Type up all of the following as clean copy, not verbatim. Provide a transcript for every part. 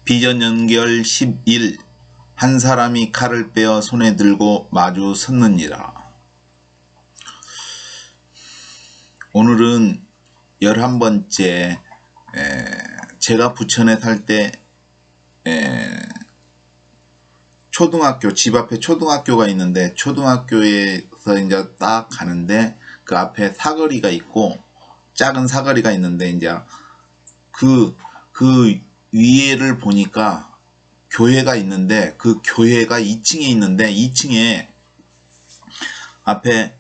비전 연결 11. 한 사람이 칼을 빼어 손에 들고 마주 섰느니라. 오늘은 11번째, 제가 부천에 살 때 초등학교, 집 앞에 초등학교가 있는데, 초등학교에서 이제 딱 가는데 그 앞에 사거리가 있고 작은 사거리가 있는데, 이제 그 위에를 보니까 교회가 있는데, 그 교회가 2층에 있는데, 2층에 앞에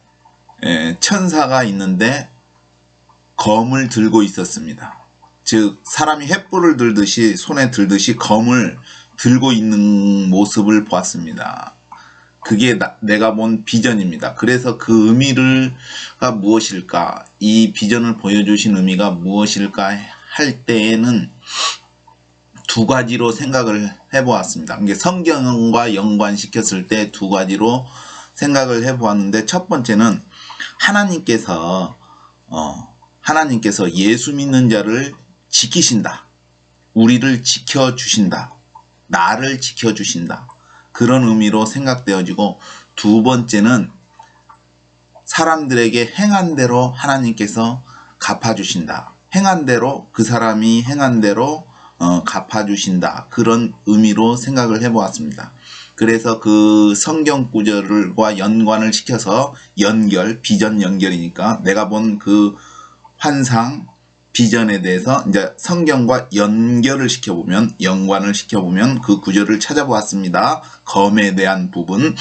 천사가 있는데 검을 들고 있었습니다. 즉 사람이 횃불을 들듯이, 손에 들듯이 검을 들고 있는 모습을 보았습니다. 그게 내가 본 비전입니다. 그래서 그 의미가 무엇일까, 이 비전을 보여주신 의미가 무엇일까 할 때에는 두 가지로 생각을 해보았습니다. 이게 성경과 연관시켰을 때 두 가지로 생각을 해보았는데, 첫 번째는 하나님께서 예수 믿는 자를 지키신다. 우리를 지켜주신다. 나를 지켜주신다. 그런 의미로 생각되어지고, 두 번째는 사람들에게 행한 대로 하나님께서 갚아주신다. 행한 대로, 그 사람이 행한 대로 갚아주신다. 그런 의미로 생각을 해보았습니다. 그래서 그 성경 구절과 연관을 시켜서 비전 연결이니까 내가 본 그 환상, 비전에 대해서 이제 성경과 연관을 시켜보면 그 구절을 찾아보았습니다. 검에 대한 부분.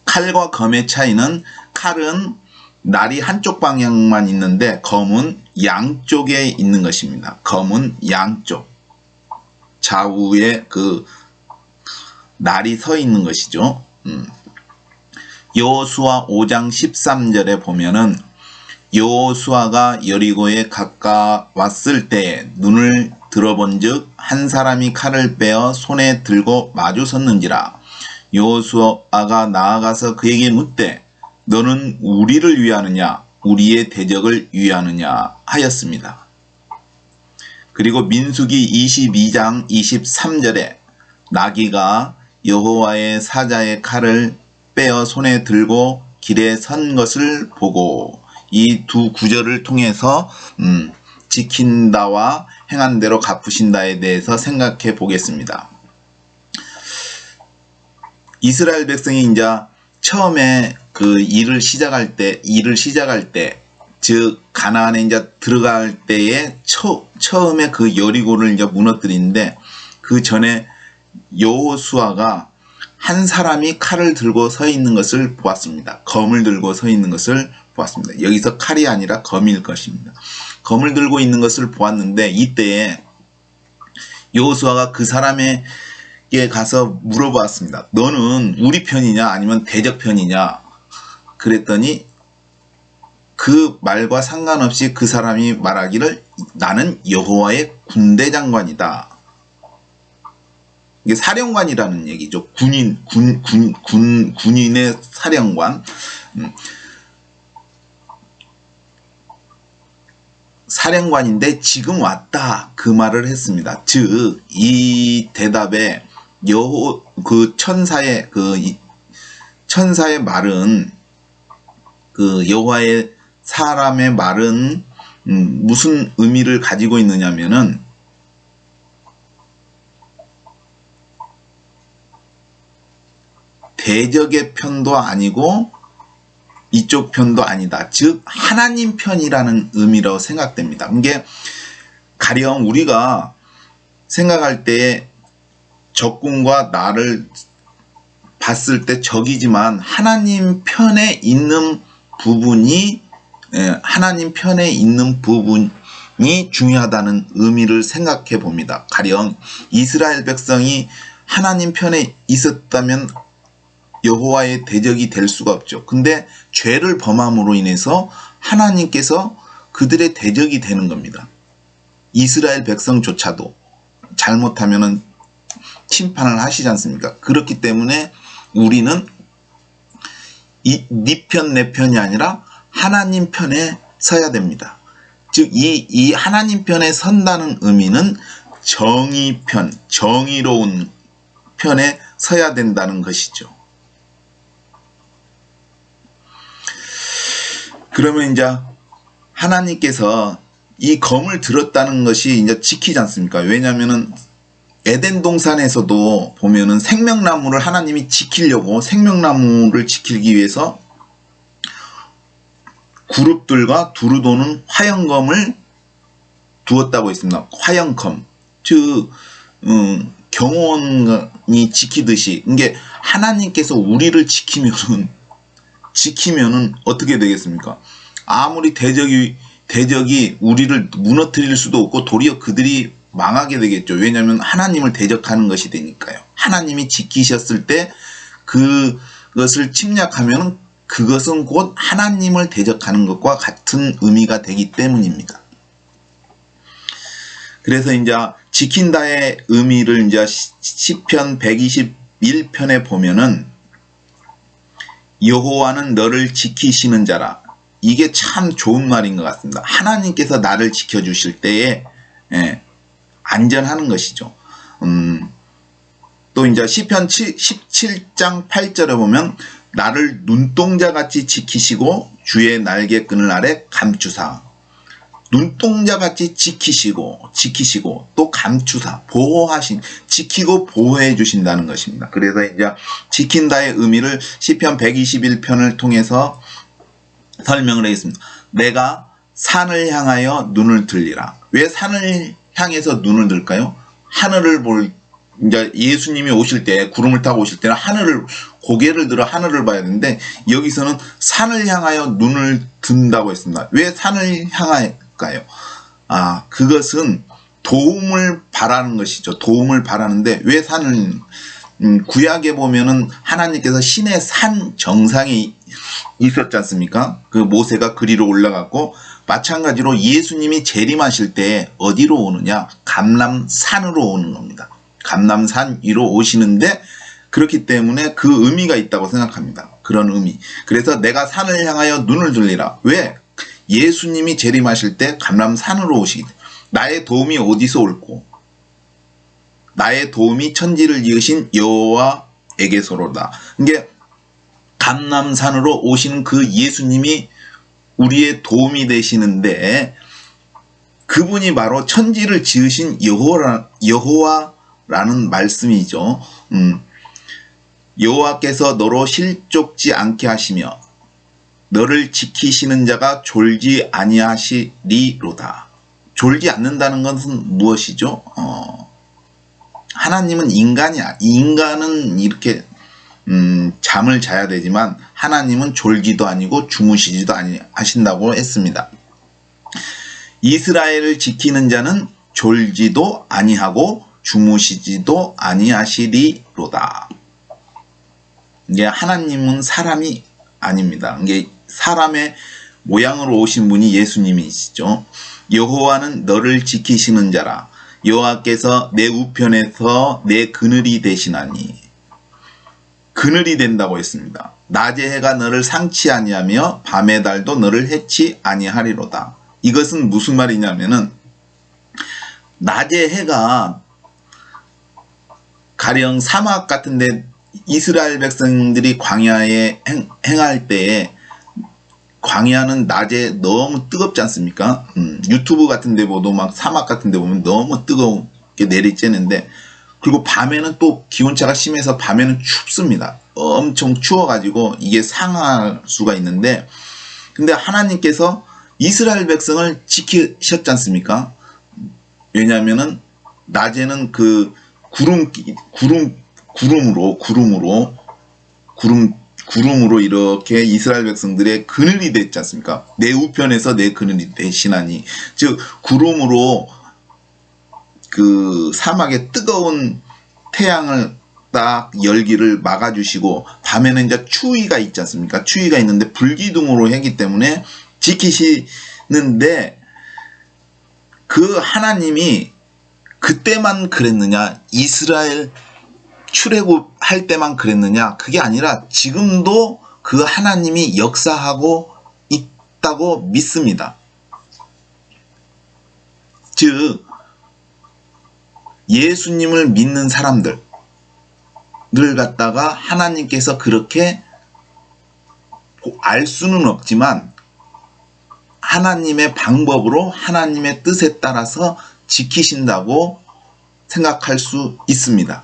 칼과 검의 차이는, 칼은 날이 한쪽 방향만 있는데 검은 양쪽에 있는 것입니다. 검은 양쪽, 좌우에 그 날이 서 있는 것이죠. 여호수아 5장 13절에 보면은, 여호수아가 여리고에 가까웠을 때 눈을 들어본 즉 한 사람이 칼을 빼어 손에 들고 마주 섰는지라. 여호수아가 나아가서 그에게 묻되 너는 우리를 위하느냐 우리의 대적을 위하느냐 하였습니다. 그리고 민수기 22장 23절에 나귀가 여호와의 사자의 칼을 빼어 손에 들고 길에 선 것을 보고, 이 두 구절을 통해서 지킨다와 행한 대로 갚으신다에 대해서 생각해 보겠습니다. 이스라엘 백성이 이제 처음에 그 일을 시작할 때, 즉 가나안에 이제 들어갈 때에 처음에 그 여리고를 이제 무너뜨리는데, 그 전에 여호수아가 한 사람이 칼을 들고 서 있는 것을 보았습니다. 검을 들고 서 있는 것을 보았습니다. 여기서 칼이 아니라 검일 것입니다. 검을 들고 있는 것을 보았는데, 이때에 여호수아가 그 사람에게 가서 물어보았습니다. 너는 우리 편이냐 아니면 대적 편이냐? 그랬더니 그 말과 상관없이 그 사람이 말하기를 나는 여호와의 군대 장관이다. 이게 사령관이라는 얘기죠. 군인의 사령관. 사령관인데 지금 왔다. 그 말을 했습니다. 즉, 이 대답에 천사의 말은, 그 여호와의 사람의 말은 무슨 의미를 가지고 있느냐면은, 대적의 편도 아니고 이쪽 편도 아니다. 즉 하나님 편이라는 의미라고 생각됩니다. 이게 가령 우리가 생각할 때 적군과 나를 봤을 때 적이지만 하나님 편에 있는 부분이 중요하다는 의미를 생각해 봅니다. 가령 이스라엘 백성이 하나님 편에 있었다면 여호와의 대적이 될 수가 없죠. 근데 죄를 범함으로 인해서 하나님께서 그들의 대적이 되는 겁니다. 이스라엘 백성조차도 잘못하면은 심판을 하시지 않습니까? 그렇기 때문에 우리는 네 편, 내 편이 아니라 하나님 편에 서야 됩니다. 즉 이 하나님 편에 선다는 의미는 정의편, 정의로운 편에 서야 된다는 것이죠. 그러면 이제 하나님께서 이 검을 들었다는 것이 이제 지키지 않습니까? 왜냐하면은 에덴 동산에서도 보면은 생명나무를 하나님이 지키려고 생명나무를 지키기 위해서 그룹들과 두루 도는 화형검을 두었다고 했습니다. 화형검, 즉 경호원이 지키듯이 이게 하나님께서 우리를 지키면은 어떻게 되겠습니까? 아무리 대적이 우리를 무너뜨릴 수도 없고 도리어 그들이 망하게 되겠죠. 왜냐하면 하나님을 대적하는 것이 되니까요. 하나님이 지키셨을 때 그것을 침략하면 그것은 곧 하나님을 대적하는 것과 같은 의미가 되기 때문입니다. 그래서 이제 지킨다의 의미를 이제 시편 121편에 보면은 여호와는 너를 지키시는 자라. 이게 참 좋은 말인 것 같습니다. 하나님께서 나를 지켜주실 때에 안전하는 것이죠. 또 이제 시편 17장 8절에 보면 나를 눈동자같이 지키시고 주의 날개끈을 아래 감추사. 눈동자같이 지키시고 또 감추사, 지키고 보호해 주신다는 것입니다. 그래서 이제 지킨다의 의미를 시편 121편을 통해서 설명을 하겠습니다. 내가 산을 향하여 눈을 들리라. 왜 산을 향해서 눈을 들까요? 하늘을 이제 예수님이 오실 때, 구름을 타고 오실 때는 고개를 들어 하늘을 봐야 되는데, 여기서는 산을 향하여 눈을 든다고 했습니다. 왜 산을 향할까요? 그것은 도움을 바라는 것이죠. 도움을 바라는데, 왜 산을, 구약에 보면은 하나님께서 신의 산 정상에 있었지 않습니까? 그 모세가 그리로 올라갔고, 마찬가지로 예수님이 재림하실 때 어디로 오느냐? 감람산으로 오는 겁니다. 감람산 위로 오시는데, 그렇기 때문에 그 의미가 있다고 생각합니다. 그런 의미. 그래서 내가 산을 향하여 눈을 들리라. 왜? 예수님이 재림하실 때 감람산으로 오시기 때문에. 나의 도움이 어디서 올고? 나의 도움이 천지를 지으신 여호와에게서로다. 이게 감람산으로 오시는 그 예수님이 우리의 도움이 되시는데, 그분이 바로 천지를 지으신 여호와라는 말씀이죠. 여호와께서 너로 실족지 않게 하시며 너를 지키시는 자가 졸지 아니하시리로다. 졸지 않는다는 것은 무엇이죠? 하나님은 인간이야. 인간은 이렇게 잠을 자야 되지만 하나님은 졸지도 아니고 주무시지도 아니하신다고 했습니다. 이스라엘을 지키는 자는 졸지도 아니하고 주무시지도 아니하시리로다. 이게 하나님은 사람이 아닙니다. 이게 사람의 모양으로 오신 분이 예수님이시죠. 여호와는 너를 지키시는 자라. 여호와께서 내 우편에서 내 그늘이 되시나니. 그늘이 된다고 했습니다. 낮의 해가 너를 상치 아니하며 밤의 달도 너를 해치 아니하리로다. 이것은 무슨 말이냐면은, 낮의 해가 가령 사막 같은데 이스라엘 백성들이 광야에 행할 때에, 광야는 낮에 너무 뜨겁지 않습니까? 유튜브 같은 데 보도 막 사막 같은 데 보면 너무 뜨겁게 내리쬐는데, 그리고 밤에는 또 기온차가 심해서 밤에는 춥습니다. 엄청 추워가지고 이게 상할 수가 있는데, 근데 하나님께서 이스라엘 백성을 지키셨지 않습니까? 왜냐하면은 낮에는 그 구름으로 이렇게 이스라엘 백성들의 그늘이 됐지 않습니까? 내 우편에서 내 그늘이 되시나니. 즉, 구름으로 그 사막의 뜨거운 태양을 딱 열기를 막아주시고, 밤에는 이제 추위가 있지 않습니까? 추위가 있는데 불기둥으로 했기 때문에 지키시는데, 그 하나님이 그때만 그랬느냐? 이스라엘 출애굽할 때만 그랬느냐? 그게 아니라 지금도 그 하나님이 역사하고 있다고 믿습니다. 즉, 예수님을 믿는 사람들을 갖다가 하나님께서 그렇게 알 수는 없지만 하나님의 방법으로 하나님의 뜻에 따라서 지키신다고 생각할 수 있습니다.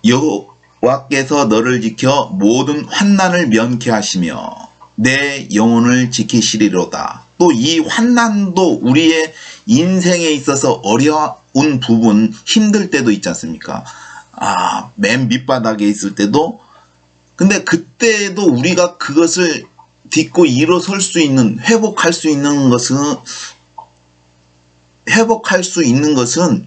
여호와께서 너를 지켜 모든 환난을 면케하시며 내 영혼을 지키시리로다. 또 이 환난도 우리의 인생에 있어서 어려운 부분, 힘들 때도 있지 않습니까? 맨 밑바닥에 있을 때도. 근데 그때도 우리가 그것을 딛고 일어설 수 있는, 회복할 수 있는 것은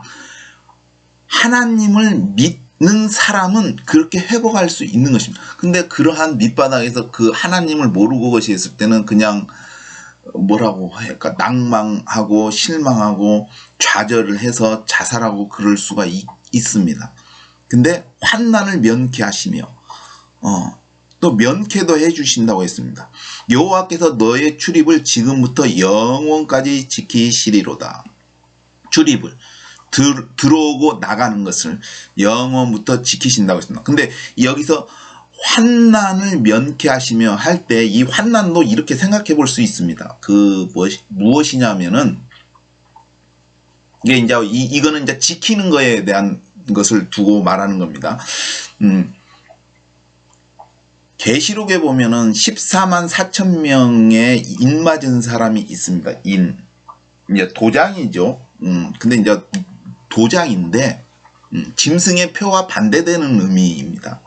하나님을 믿는 사람은 그렇게 회복할 수 있는 것입니다. 근데 그러한 밑바닥에서 그 하나님을 모르고 것이 있을 때는 그냥 뭐라고 할까, 낭망하고 실망하고 좌절을 해서 자살하고 그럴 수가 있습니다. 근데 환난을 면케하시며 또 면케도 해주신다고 했습니다. 여호와께서 너의 출입을 지금부터 영원까지 지키시리로다. 출입을 들어오고 나가는 것을 영원부터 지키신다고 했습니다. 근데 여기서 환난을 면케하시며 할 때 이 환난도 이렇게 생각해 볼 수 있습니다. 무엇이냐면은 이게 이제 이거는 이제 지키는 거에 대한 것을 두고 말하는 겁니다. 계시록에 보면은 14만 4천 명의 인 맞은 사람이 있습니다. 이제 도장이죠. 근데 이제 도장인데 짐승의 표와 반대되는 의미입니다.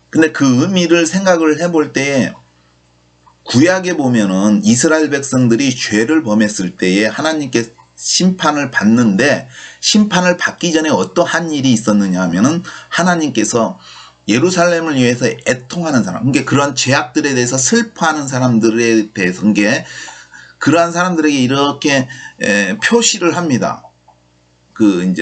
근데 그 의미를 생각을 해볼 때 구약에 보면은 이스라엘 백성들이 죄를 범했을 때에 하나님께 심판을 받는데, 심판을 받기 전에 어떠한 일이 있었느냐 하면은 하나님께서 예루살렘을 위해서 애통하는 사람, 그러니까 그런 죄악들에 대해서 슬퍼하는 사람들에 대해서 그러한 사람들에게 이렇게 표시를 합니다. 그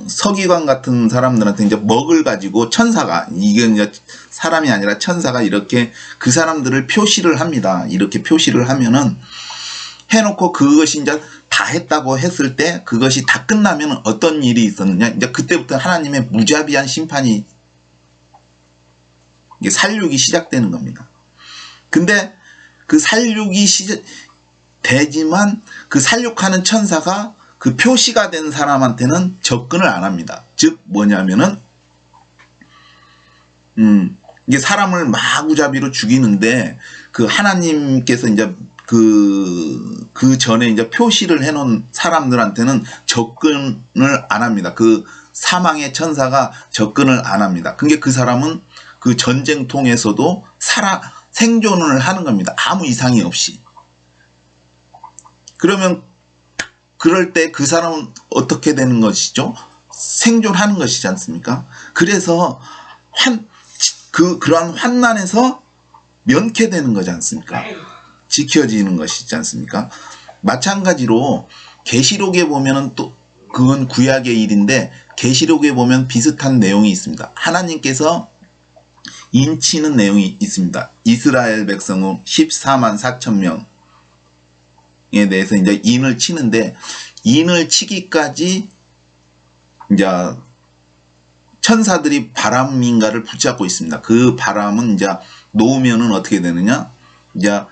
서기관 같은 사람들한테 이제 먹을 가지고 천사가, 이건 이제 사람이 아니라 천사가 이렇게 그 사람들을 표시를 합니다. 이렇게 표시를 하면은 해놓고 그것이 이제 다 했다고 했을 때, 그것이 다 끝나면 어떤 일이 있었느냐, 이제 그때부터 하나님의 무자비한 심판이, 이게 살육이 시작되는 겁니다. 근데 그 살육이 되지만 그 살육하는 천사가 그 표시가 된 사람한테는 접근을 안 합니다. 즉 뭐냐면은 이게 사람을 마구잡이로 죽이는데 그 하나님께서 이제 그 전에 이제 표시를 해놓은 사람들한테는 접근을 안 합니다. 그 사망의 천사가 접근을 안 합니다. 그게 그 사람은 그 전쟁통에서도 생존을 하는 겁니다. 아무 이상이 없이. 그러면 그럴 때 그 사람은 어떻게 되는 것이죠? 생존하는 것이지 않습니까? 그래서 그러한 환난에서 면케되는 거지 않습니까? 지켜지는 것이지 않습니까? 마찬가지로 계시록에 보면은 또 그건 구약의 일인데, 계시록에 보면 비슷한 내용이 있습니다. 하나님께서 인치는 내용이 있습니다. 이스라엘 백성은 14만 4천 명에 대해서 이제 인을 치는데, 인을 치기까지 이제 천사들이 바람인가를 붙잡고 있습니다. 그 바람은 이제 놓으면은 어떻게 되느냐? 이제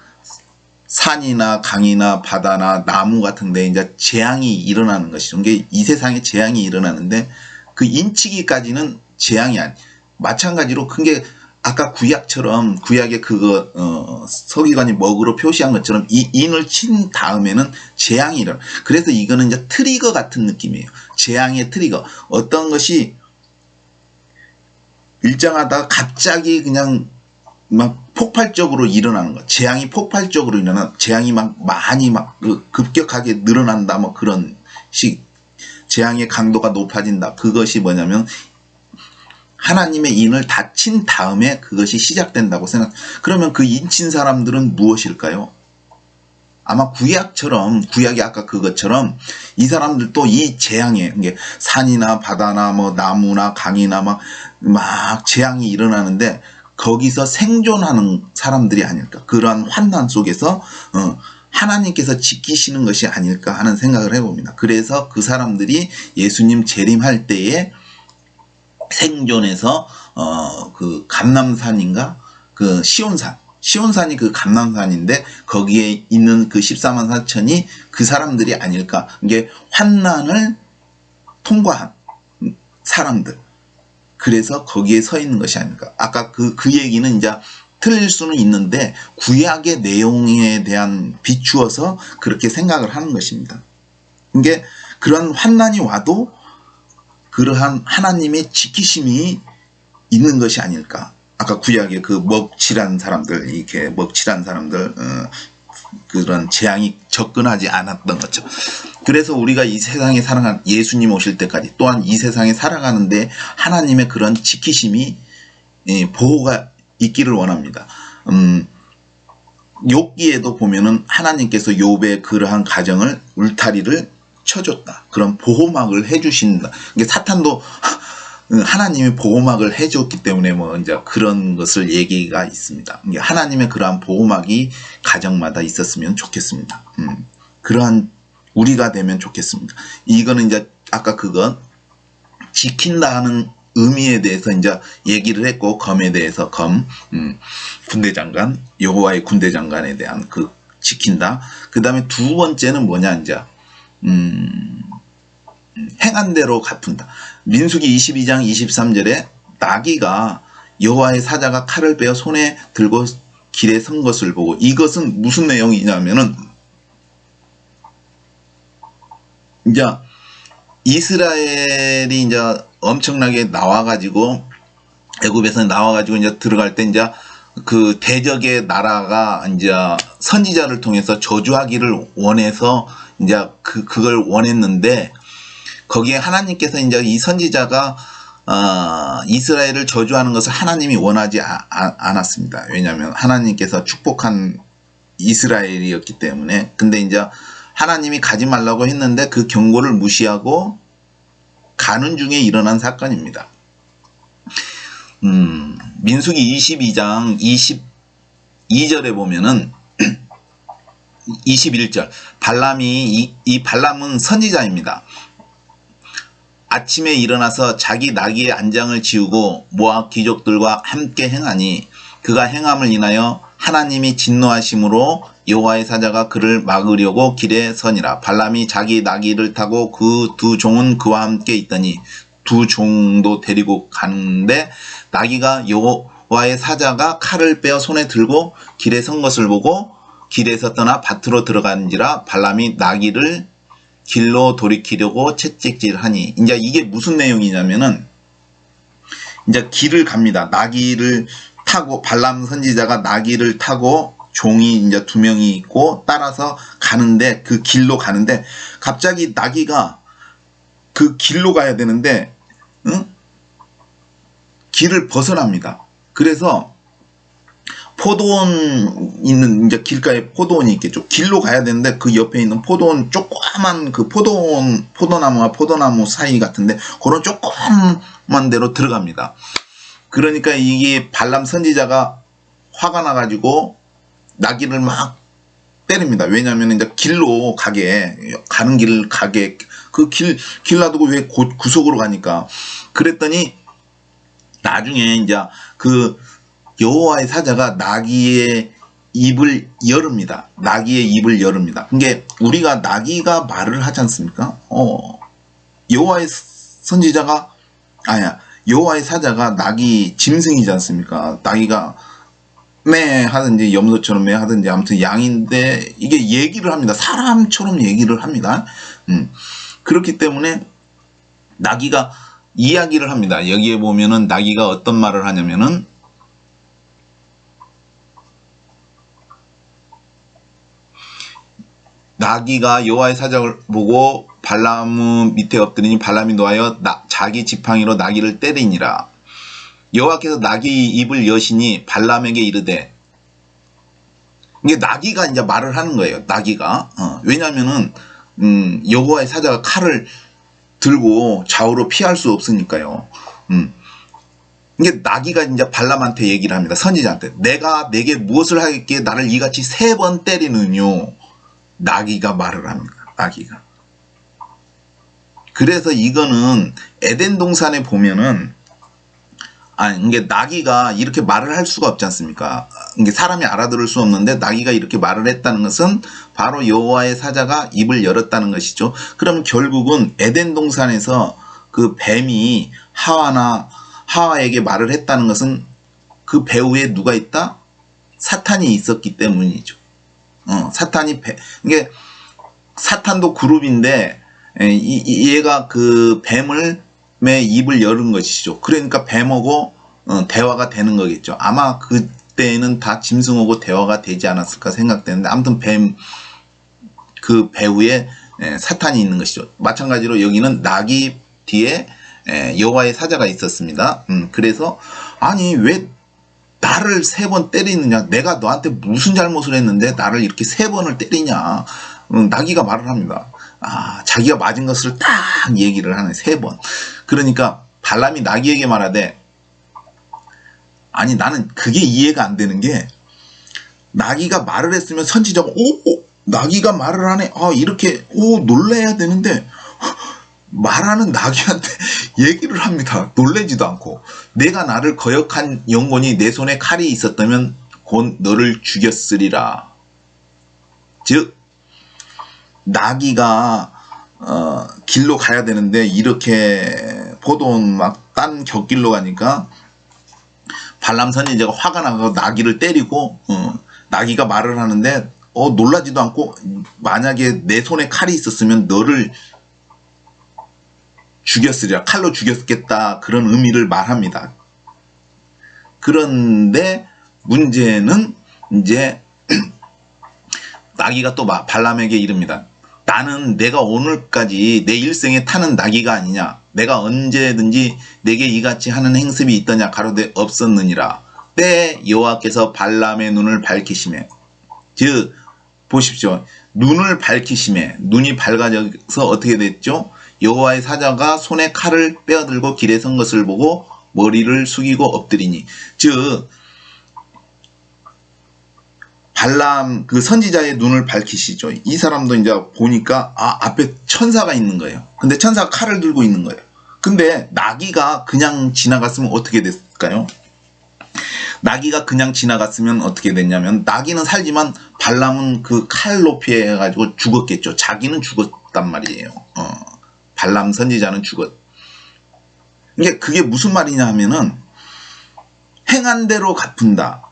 산이나 강이나 바다나 나무 같은 데 이제 재앙이 일어나는 것이죠. 이게 이 세상에 재앙이 일어나는데, 그 인치기까지는 재앙이 마찬가지로 큰 게 아까 구약처럼, 구약에 서기관이 먹으로 표시한 것처럼 이 인을 친 다음에는 재앙이 일어나. 그래서 이거는 이제 트리거 같은 느낌이에요. 재앙의 트리거. 어떤 것이 일정하다가 갑자기 그냥 막 폭발적으로 일어나는 것. 재앙이 폭발적으로 일어나, 재앙이 많이 급격하게 늘어난다, 뭐 그런 재앙의 강도가 높아진다. 그것이 뭐냐면 하나님의 인을 다 친 다음에 그것이 시작된다고 그러면 그 인친 사람들은 무엇일까요? 아마 구약이 아까 그것처럼 이 사람들도 이 재앙에, 이게 산이나 바다나 뭐 나무나 강이나 막 재앙이 일어나는데, 거기서 생존하는 사람들이 아닐까. 그러한 환난 속에서 하나님께서 지키시는 것이 아닐까 하는 생각을 해봅니다. 그래서 그 사람들이 예수님 재림할 때에 생존해서 그 감람산인가 그 시온산이 그 감람산인데 거기에 있는 그 14만 4천이 그 사람들이 아닐까. 이게 환난을 통과한 사람들. 그래서 거기에 서 있는 것이 아닐까. 아까 그 얘기는 이제 틀릴 수는 있는데 구약의 내용에 대한 비추어서 그렇게 생각을 하는 것입니다. 이게 그런 환난이 와도 그러한 하나님의 지키심이 있는 것이 아닐까. 아까 구약의 그 먹칠한 사람들, 이렇게 먹칠한 사람들, 그런 재앙이 접근하지 않았던 거죠. 그래서 우리가 이 세상에 살아가는 예수님 오실 때까지 또한 이 세상에 살아가는데 하나님의 그런 지키심이 보호가 있기를 원합니다. 욥기에도 보면은 하나님께서 욥의 그러한 가정을 울타리를 쳐줬다. 그런 보호막을 해주신다. 이게 사탄도 하나님이 보호막을 해줬기 때문에 뭐 이제 그런 것을 얘기가 있습니다. 하나님의 그러한 보호막이 가정마다 있었으면 좋겠습니다. 그러한 우리가 되면 좋겠습니다. 이거는 이제 아까 그건 지킨다 하는 의미에 대해서 이제 얘기를 했고, 검에 대해서 군대장관, 여호와의 군대장관에 대한 그 지킨다. 그 다음에 두 번째는 뭐냐, 이제 행한 대로 갚은다. 민수기 22장 23절에 나귀가 여호와의 사자가 칼을 빼어 손에 들고 길에 선 것을 보고, 이것은 무슨 내용이냐면은 이제 이스라엘이 이제 엄청나게 나와가지고 애굽에서 나와가지고 이제 들어갈 때 이제 그 대적의 나라가 이제 선지자를 통해서 저주하기를 원해서 이제 그걸 원했는데, 거기에 하나님께서 이제 이 선지자가 이스라엘을 저주하는 것을 하나님이 원하지 않았습니다. 왜냐하면 하나님께서 축복한 이스라엘이었기 때문에. 근데 이제 하나님이 가지 말라고 했는데 그 경고를 무시하고 가는 중에 일어난 사건입니다. 민수기 22장 22절에 보면은 21절 발람이 이 발람은 선지자입니다. 아침에 일어나서 자기 나귀의 안장을 지우고 모압 귀족들과 함께 행하니 그가 행함을 인하여 하나님이 진노하심으로 여호와의 사자가 그를 막으려고 길에 서니라. 발람이 자기 나귀를 타고 그 두 종은 그와 함께 있더니 두 종도 데리고 가는데 나귀가 여호와의 사자가 칼을 빼어 손에 들고 길에 선 것을 보고 길에서 떠나 밭으로 들어간지라. 발람이 나귀를 길로 돌이키려고 채찍질하니. 이제 이게 무슨 내용이냐면은 이제 길을 갑니다. 나귀를 타고 발람 선지자가 나귀를 타고 종이 이제 2명이 있고 따라서 가는데 그 길로 가는데 갑자기 나귀가 그 길로 가야 되는데 길을 벗어납니다. 그래서 포도원 있는 이제 길가에 포도원이 있겠죠. 길로 가야 되는데 그 옆에 있는 포도원 조그만 그 포도나무와 포도나무 사이 같은데 그런 조그만 데로 들어갑니다. 그러니까 이게 발람 선지자가 화가 나가지고 나귀를 막 때립니다. 왜냐하면 이제 길로 가게 가는 길 가게 그 길 놔두고 왜 구석으로 가니까. 그랬더니 나중에 이제 그 여호와의 사자가 나귀의 입을 열읍니다. 나귀의 입을 열읍니다. 그게 우리가 나귀가 말을 하지 않습니까? 여호와의 선지자가 여호와의 사자가 나귀 짐승이지 않습니까? 나귀가 매 하든지 염소처럼 매 하든지 아무튼 양인데 이게 얘기를 합니다. 사람처럼 얘기를 합니다. 그렇기 때문에 나귀가 이야기를 합니다. 여기에 보면은 나귀가 어떤 말을 하냐면은 나귀가 여호와의 사자를 보고 발람 밑에 엎드리니 발람이 노하여 자기 지팡이로 나귀를 때리니라. 여호와께서 나귀 입을 여시니 발람에게 이르되, 이게 나귀가 이제 말을 하는 거예요. 나귀가 왜냐하면은 여호와의 사자가 칼을 들고 좌우로 피할 수 없으니까요. 이게 나귀가 이제 발람한테 얘기를 합니다. 선지자한테. 내가 내게 무엇을 하겠기에 나를 이같이 3번 때리느뇨. 나귀가 말을 합니다. 나귀가. 그래서 이거는 에덴 동산에 보면은 이게 나귀가 이렇게 말을 할 수가 없지 않습니까? 이게 사람이 알아들을 수 없는데 나귀가 이렇게 말을 했다는 것은 바로 여호와의 사자가 입을 열었다는 것이죠. 그럼 결국은 에덴 동산에서 그 뱀이 하와에게 말을 했다는 것은 그 배후에 누가 있다? 사탄이 있었기 때문이죠. 이게 사탄도 그룹인데 얘가 그 뱀의 입을 열은 것이죠. 그러니까 뱀하고 대화가 되는 거겠죠. 아마 그때는 다 짐승하고 대화가 되지 않았을까 생각되는데 아무튼 그 배후에 사탄이 있는 것이죠. 마찬가지로 여기는 나귀 뒤에 여호와의 사자가 있었습니다. 그래서 아니 왜 나를 3번 때리느냐? 내가 너한테 무슨 잘못을 했는데 나를 이렇게 3번을 때리냐? 나귀가 말을 합니다. 자기가 맞은 것을 딱 얘기를 하네. 3번. 그러니까 발람이 나귀에게 말하되 아니 나는 그게 이해가 안 되는 게 나귀가 말을 했으면 선지자가 나귀가 말을 하네. 이렇게 놀라야 되는데 말하는 나귀한테 얘기를 합니다. 놀래지도 않고. 내가 나를 거역한 영혼이 내 손에 칼이 있었다면 곧 너를 죽였으리라. 즉 나귀가 길로 가야 되는데 이렇게 포도원 막 딴 곁길로 가니까 발람 선지자가 화가 나고 나귀를 때리고 나귀가 말을 하는데 놀라지도 않고 만약에 내 손에 칼이 있었으면 너를 죽였으리라. 칼로 죽였겠다. 그런 의미를 말합니다. 그런데 문제는 이제 나귀가 또 발람에게 이릅니다. 나는 내가 오늘까지 내 일생에 타는 나귀가 아니냐. 내가 언제든지 내게 이같이 하는 행습이 있더냐. 가로되 없었느니라. 때 여호와께서 발람의 눈을 밝히시매. 즉 보십시오. 눈을 밝히시매. 눈이 밝아져서 어떻게 됐죠? 여호와의 사자가 손에 칼을 빼어들고 길에 선 것을 보고 머리를 숙이고 엎드리니. 즉 발람 그 선지자의 눈을 밝히시죠. 이 사람도 이제 보니까 앞에 천사가 있는 거예요. 근데 천사가 칼을 들고 있는 거예요. 근데 나귀가 그냥 지나갔으면 어떻게 됐을까요? 나귀가 그냥 지나갔으면 어떻게 됐냐면 나귀는 살지만 발람은 그 칼로 피해가지고 죽었겠죠. 자기는 죽었단 말이에요. 발람 선지자는 죽었. 그게 무슨 말이냐 하면은 행한 대로 갚은다.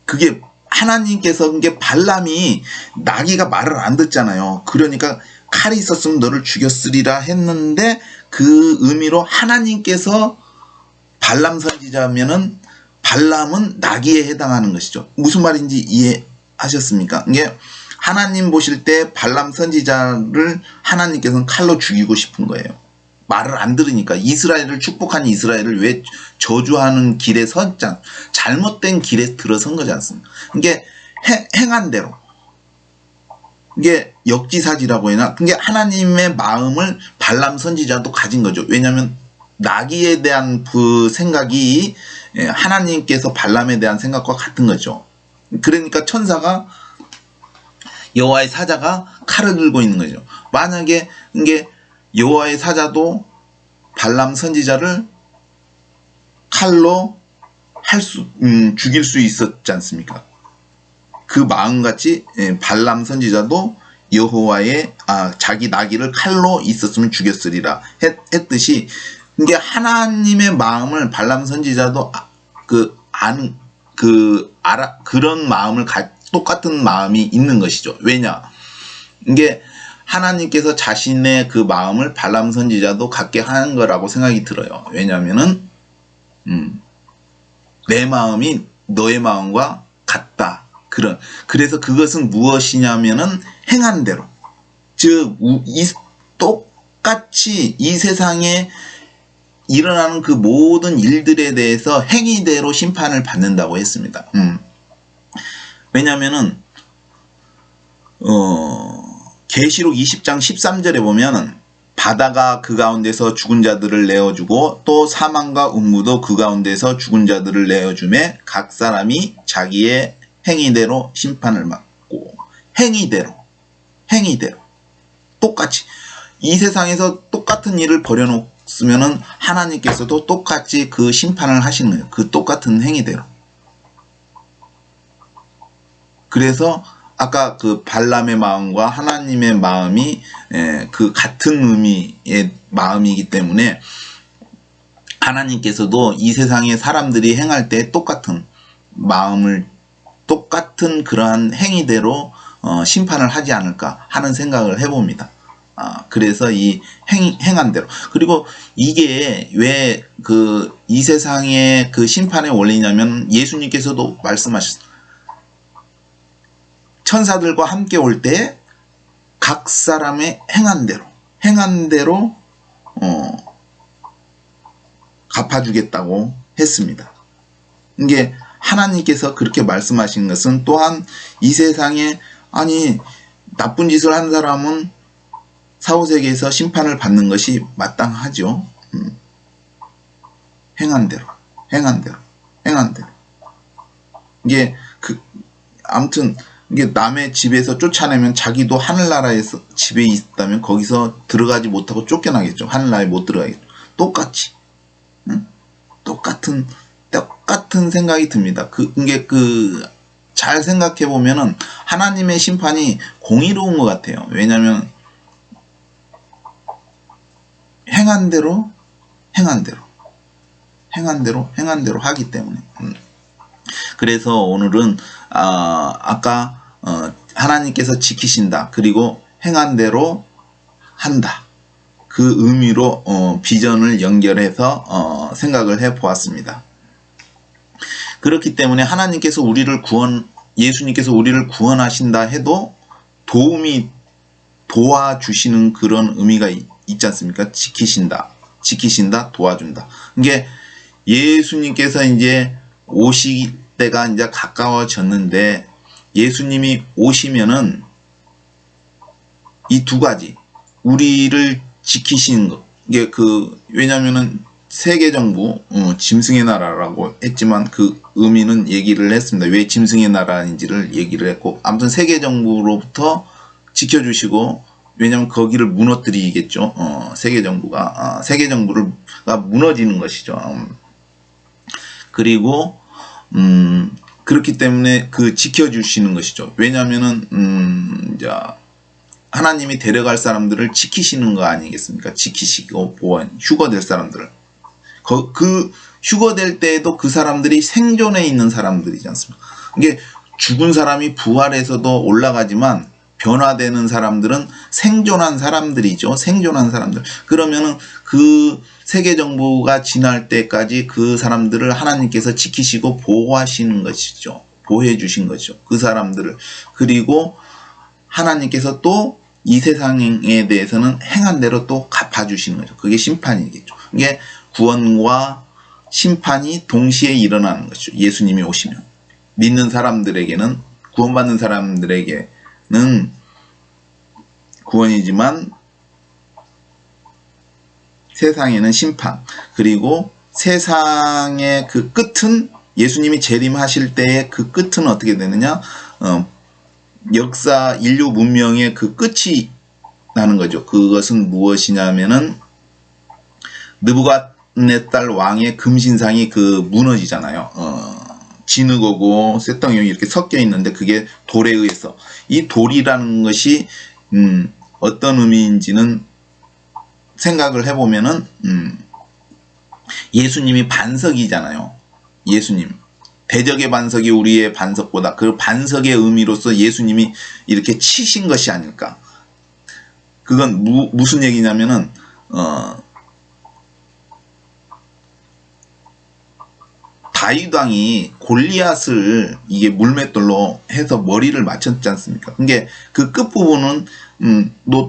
그게 하나님께서 이게 발람이 나귀가 말을 안 듣잖아요. 그러니까 칼이 있었으면 너를 죽였으리라 했는데 그 의미로 하나님께서 발람 선지자면은 발람은 나귀에 해당하는 것이죠. 무슨 말인지 이해하셨습니까? 이게 하나님 보실 때 발람 선지자를 하나님께서는 칼로 죽이고 싶은 거예요. 말을 안 들으니까. 이스라엘을 축복한 이스라엘을 왜 저주하는 길에 선장 잘못된 길에 들어선 거지 않습니까? 이게 행한 대로 이게 역지사지라고 해나 그게 하나님의 마음을 발람 선지자도 가진 거죠. 왜냐하면 나귀에 대한 그 생각이 하나님께서 발람에 대한 생각과 같은 거죠. 그러니까 천사가 여호와의 사자가 칼을 들고 있는 거죠. 만약에 이게 여호와의 사자도 발람 선지자를 칼로 죽일 수 있었지 않습니까? 그 마음같이 발람 선지자도 여호와의 자기 나귀를 칼로 있었으면 죽였으리라 했듯이 이게 하나님의 마음을 발람 선지자도 그런 마음을 똑같은 마음이 있는 것이죠. 왜냐? 이게 하나님께서 자신의 그 마음을 발람 선지자도 갖게 하는 거라고 생각이 들어요. 왜냐하면은 내 마음이 너의 마음과 같다. 그래서 그것은 무엇이냐면은 행한 대로. 즉 똑같이 이 세상에 일어나는 그 모든 일들에 대해서 행위대로 심판을 받는다고 했습니다. 왜냐하면은 계시록 20장 13절에 보면은 바다가 그 가운데서 죽은 자들을 내어주고 또 사망과 음무도 그 가운데서 죽은 자들을 내어주매 각 사람이 자기의 행위대로 심판을 받고 행위대로 똑같이 이 세상에서 똑같은 일을 벌여놓으면은 하나님께서도 똑같이 그 심판을 하시는 거예요. 그 똑같은 행위대로. 그래서 아까 그 발람의 마음과 하나님의 마음이 그 같은 의미의 마음이기 때문에 하나님께서도 이 세상의 사람들이 행할 때 똑같은 마음을 똑같은 그러한 행위대로 심판을 하지 않을까 하는 생각을 해봅니다. 그래서 이 행한 대로. 그리고 이게 왜 이 세상의 그 심판의 원리냐면 예수님께서도 말씀하셨어요. 천사들과 함께 올 때 각 사람의 행한 대로 갚아주겠다고 했습니다. 이게 하나님께서 그렇게 말씀하신 것은 또한 이 세상에 나쁜 짓을 한 사람은 사후세계에서 심판을 받는 것이 마땅하죠. 행한 대로. 이게 아무튼 이게 남의 집에서 쫓아내면 자기도 하늘나라에서 집에 있다면 거기서 들어가지 못하고 쫓겨나겠죠. 하늘나라에 못 들어가겠죠. 똑같이. 똑같은 생각이 듭니다. 이게 잘 생각해 보면은 하나님의 심판이 공의로운 것 같아요. 왜냐하면 행한 대로 하기 때문에. 그래서 오늘은 아까 하나님께서 지키신다. 그리고 행한 대로 한다. 그 의미로 비전을 연결해서 생각을 해 보았습니다. 그렇기 때문에 하나님께서 예수님께서 우리를 구원하신다 해도 도와주시는 그런 의미가 있지 않습니까? 지키신다, 도와준다. 이게 예수님께서 이제 오실 때가 이제 가까워졌는데 예수님이 오시면은 이 두 가지 우리를 지키시는 것 이게 왜냐면은 세계 정부 짐승의 나라라고 했지만 그 의미는 얘기를 했습니다. 왜 짐승의 나라인지를 얘기를 했고 아무튼 세계 정부로부터 지켜주시고 왜냐면 거기를 무너뜨리겠죠. 세계 정부가 세계 정부가 무너지는 것이죠. 그리고 그렇기 때문에 지켜주시는 것이죠. 왜냐면은 이제 하나님이 데려갈 사람들을 지키시는 거 아니겠습니까? 지키시고 휴거될 사람들을 휴거될 때에도 그 사람들이 생존해 있는 사람들이지 않습니까? 이게 죽은 사람이 부활해서도 올라가지만 변화되는 사람들은 생존한 사람들이죠. 생존한 사람들. 그러면은 세계 정부가 지날 때까지 그 사람들을 하나님께서 지키시고 보호하시는 것이죠. 보호해 주신 것이죠. 그 사람들을. 그리고 하나님께서 또 이 세상에 대해서는 행한 대로 또 갚아주시는 거죠. 그게 심판이겠죠. 이게 구원과 심판이 동시에 일어나는 것이죠. 예수님이 오시면. 믿는 사람들에게는, 구원받는 사람들에게는 구원이지만 세상에는 심판. 그리고 세상의 그 끝은 예수님이 재림하실 때의 그 끝은 어떻게 되느냐? 역사 인류 문명의 그 끝이 나는 거죠. 그것은 무엇이냐면은 느부갓네살 왕의 금신상이 무너지잖아요. 진흙하고 쇠덩이 이렇게 섞여 있는데 그게 돌에 의해서 이 돌이라는 것이 어떤 의미인지는 생각을 해보면은 예수님이 반석이잖아요. 예수님. 대적의 반석이 우리의 반석보다 그 반석의 의미로서 예수님이 이렇게 치신 것이 아닐까. 그건 무슨 얘기냐면은 다윗 왕이 골리앗을 이게 물맷돌로 해서 머리를 맞췄지 않습니까? 그게 그 끝부분은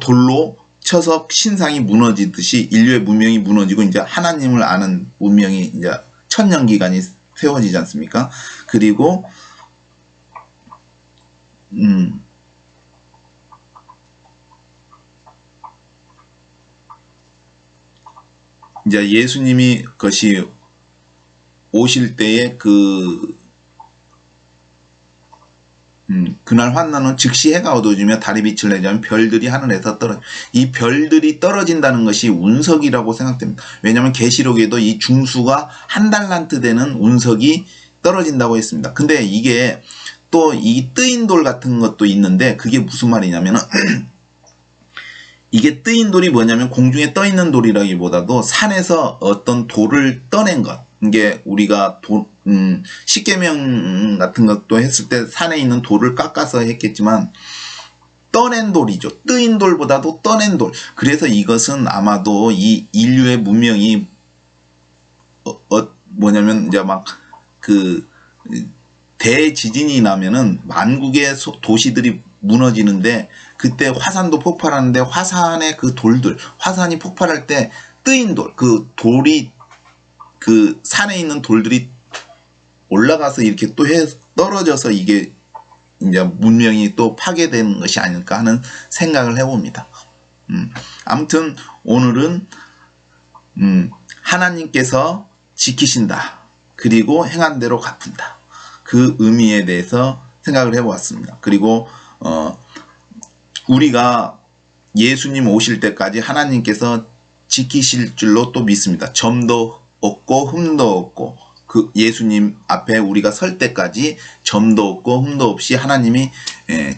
돌로 쳐서 신상이 무너지듯이 인류의 문명이 무너지고 이제 하나님을 아는 문명이 이제 천년 기간이 세워지지 않습니까? 그리고 이제 예수님이 그것이 오실 때에 그날 환난은 즉시 해가 어두워지며 달이 빛을 내지 않으면 별들이 하늘에서 떨어져. 이 별들이 떨어진다는 것이 운석이라고 생각됩니다. 왜냐하면 계시록에도 이 중수가 1달란트 되는 운석이 떨어진다고 했습니다. 근데 이게 또 이 뜨인 돌 같은 것도 있는데 그게 무슨 말이냐면 이게 뜨인 돌이 뭐냐면 공중에 떠 있는 돌이라기보다도 산에서 어떤 돌을 떠낸 것. 이게 우리가 십계명 같은 것도 했을 때 산에 있는 돌을 깎아서 했겠지만 떠낸 돌이죠. 뜨인 돌보다도 떠낸 돌. 그래서 이것은 아마도 이 인류의 문명이 뭐냐면 이제 막 대지진이 나면은 만국의 도시들이 무너지는데 그때 화산도 폭발하는데 화산의 그 돌들, 화산이 폭발할 때 뜨인 돌, 그 돌이 그 산에 있는 돌들이 올라가서 이렇게 또 떨어져서 이게 이제 문명이 또 파괴되는 것이 아닐까 하는 생각을 해봅니다. 아무튼 오늘은 하나님께서 지키신다. 그리고 행한 대로 갚는다. 그 의미에 대해서 생각을 해보았습니다. 그리고 우리가 예수님 오실 때까지 하나님께서 지키실 줄로 또 믿습니다. 점도 없고 흠도 없고 그 예수님 앞에 우리가 설 때까지 점도 없고 흠도 없이 하나님이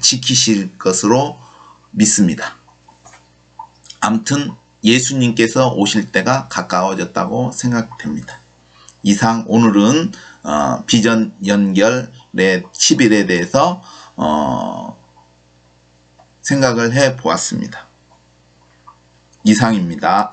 지키실 것으로 믿습니다. 아무튼 예수님께서 오실 때가 가까워졌다고 생각됩니다. 이상 오늘은 비전 연결의 10일에 대해서 생각을 해 보았습니다. 이상입니다.